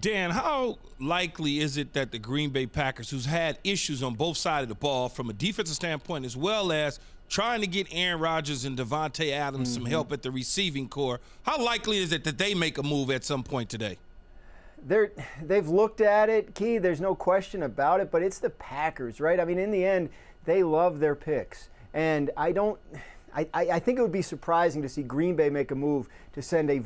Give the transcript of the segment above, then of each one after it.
Dan, how likely is it that the Green Bay Packers, who's had issues on both sides of the ball from a defensive standpoint as well as trying to get Aaron Rodgers and Devontae Adams some help at the receiving core, how likely is it that they make a move at some point today? They've looked at it, Key, there's no question about it, but it's the Packers, right? I mean, in the end, they love their picks. And I think it would be surprising to see Green Bay make a move to send a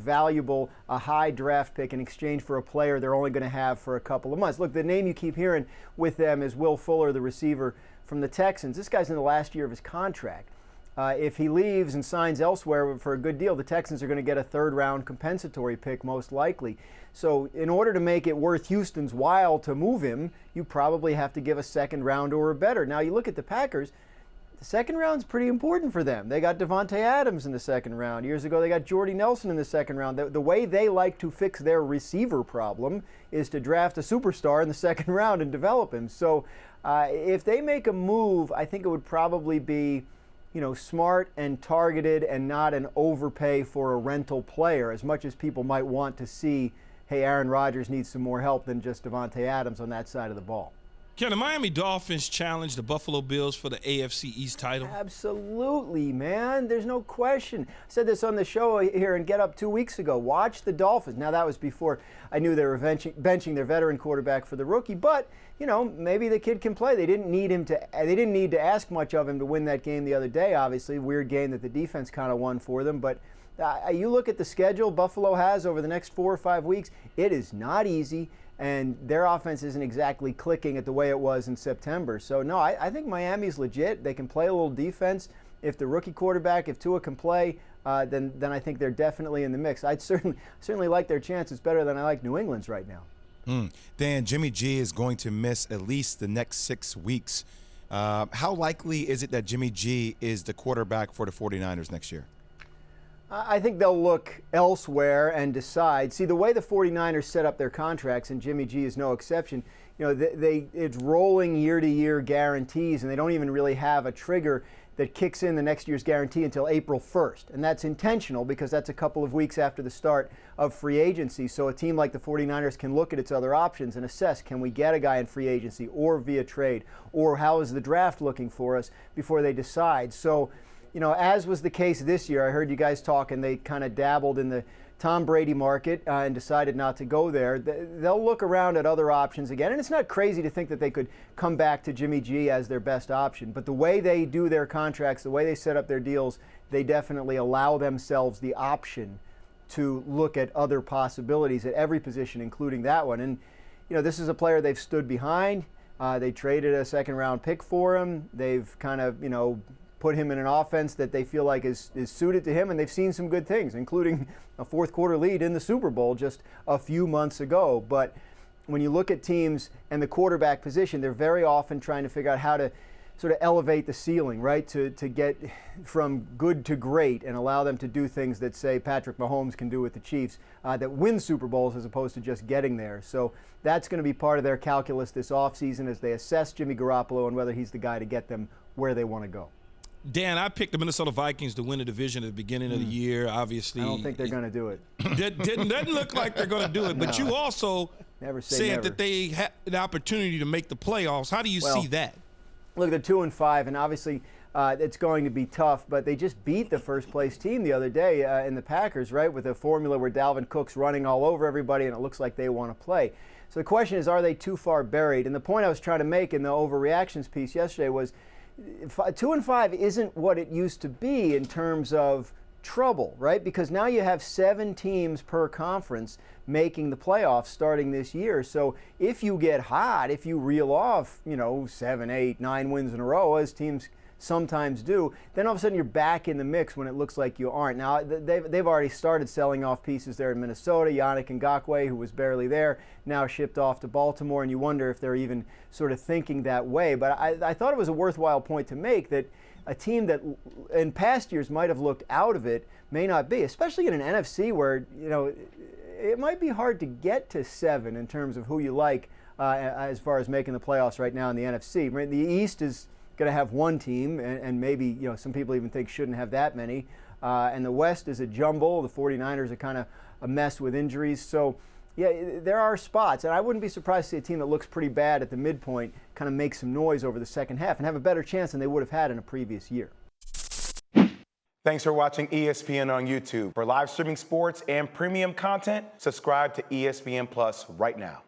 high draft pick in exchange for a player they're only going to have for a couple of months. Look, the name you keep hearing with them is Will Fuller, the receiver from the Texans. This guy's in the last year of his contract. If he leaves and signs elsewhere for a good deal, the Texans are going to get a third-round compensatory pick most likely. So in order to make it worth Houston's while to move him, you probably have to give a second round or better. Now you look at the Packers, the second round's pretty important for them. They got Devontae Adams in the second round. Years ago, they got Jordy Nelson in the second round. The way they like to fix their receiver problem is to draft a superstar in the second round and develop him. So if they make a move, I think it would probably be, smart and targeted and not an overpay for a rental player, as much as people might want to see, hey, Aaron Rodgers needs some more help than just Devontae Adams on that side of the ball. Can the Miami Dolphins challenge the Buffalo Bills for the AFC East title? Absolutely, man. There's no question. I said this on the show here in Get Up 2 weeks ago. Watch the Dolphins. Now, that was before I knew they were benching their veteran quarterback for the rookie, but maybe the kid can play. They didn't need to ask much of him to win that game the other day, obviously. Weird game that the defense kind of won for them, but you look at the schedule Buffalo has over the next 4 or 5 weeks, it is not easy. And their offense isn't exactly clicking at the way it was in September. So, no, I think Miami's legit. They can play a little defense. If the rookie quarterback, if Tua can play, then I think they're definitely in the mix. I'd certainly like their chances better than I like New England's right now. Dan, Jimmy G is going to miss at least the next 6 weeks. How likely is it that Jimmy G is the quarterback for the 49ers next year? I think they'll look elsewhere and decide. See, the way the 49ers set up their contracts, and Jimmy G is no exception, it's rolling year-to-year guarantees, and they don't even really have a trigger that kicks in the next year's guarantee until April 1st. And that's intentional because that's a couple of weeks after the start of free agency. So a team like the 49ers can look at its other options and assess, can we get a guy in free agency or via trade, or how is the draft looking for us before they decide. So, as was the case this year, I heard you guys talk, and they kind of dabbled in the Tom Brady market and decided not to go there. They'll look around at other options again, and it's not crazy to think that they could come back to Jimmy G as their best option. But the way they do their contracts, the way they set up their deals, they definitely allow themselves the option to look at other possibilities at every position, including that one. And, this is a player they've stood behind. They traded a second-round pick for him. They've kind of, put him in an offense that they feel like is suited to him, and they've seen some good things, including a fourth-quarter lead in the Super Bowl just a few months ago. But when you look at teams and the quarterback position, they're very often trying to figure out how to sort of elevate the ceiling, right, to get from good to great and allow them to do things that, say, Patrick Mahomes can do with the Chiefs, that win Super Bowls as opposed to just getting there. So that's going to be part of their calculus this offseason as they assess Jimmy Garoppolo and whether he's the guy to get them where they want to go. Dan, I picked the Minnesota Vikings to win the division at the beginning of the year. Obviously, I don't think they're going to do it. Doesn't look like they're going to do it. No. But you also said that they had an opportunity to make the playoffs. How do you see that? Look, they're 2-5, and obviously it's going to be tough. But they just beat the first-place team the other day in the Packers, right, with a formula where Dalvin Cook's running all over everybody, and it looks like they want to play. So the question is, are they too far buried? And the point I was trying to make in the overreactions piece yesterday was, 2-5 isn't what it used to be in terms of trouble, right? Because now you have 7 teams per conference making the playoffs starting this year. So if you get hot, if you reel off, 7, 8, 9 wins in a row, as teams sometimes do, then all of a sudden you're back in the mix when it looks like you aren't. Now, they've already started selling off pieces there in Minnesota. Yannick Ngakoue, who was barely there, now shipped off to Baltimore, and you wonder if they're even sort of thinking that way. But I thought it was a worthwhile point to make that a team that in past years might have looked out of it may not be, especially in an NFC where, it might be hard to get to 7 in terms of who you like as far as making the playoffs right now in the NFC. The East is going to have one team, and maybe some people even think shouldn't have that many. And the West is a jumble. The 49ers are kind of a mess with injuries. So Yeah, there are spots, and I wouldn't be surprised to see a team that looks pretty bad at the midpoint kind of make some noise over the second half and have a better chance than they would have had in a previous year. Thanks for watching ESPN on YouTube. For live streaming sports and premium content, subscribe to ESPN Plus right now.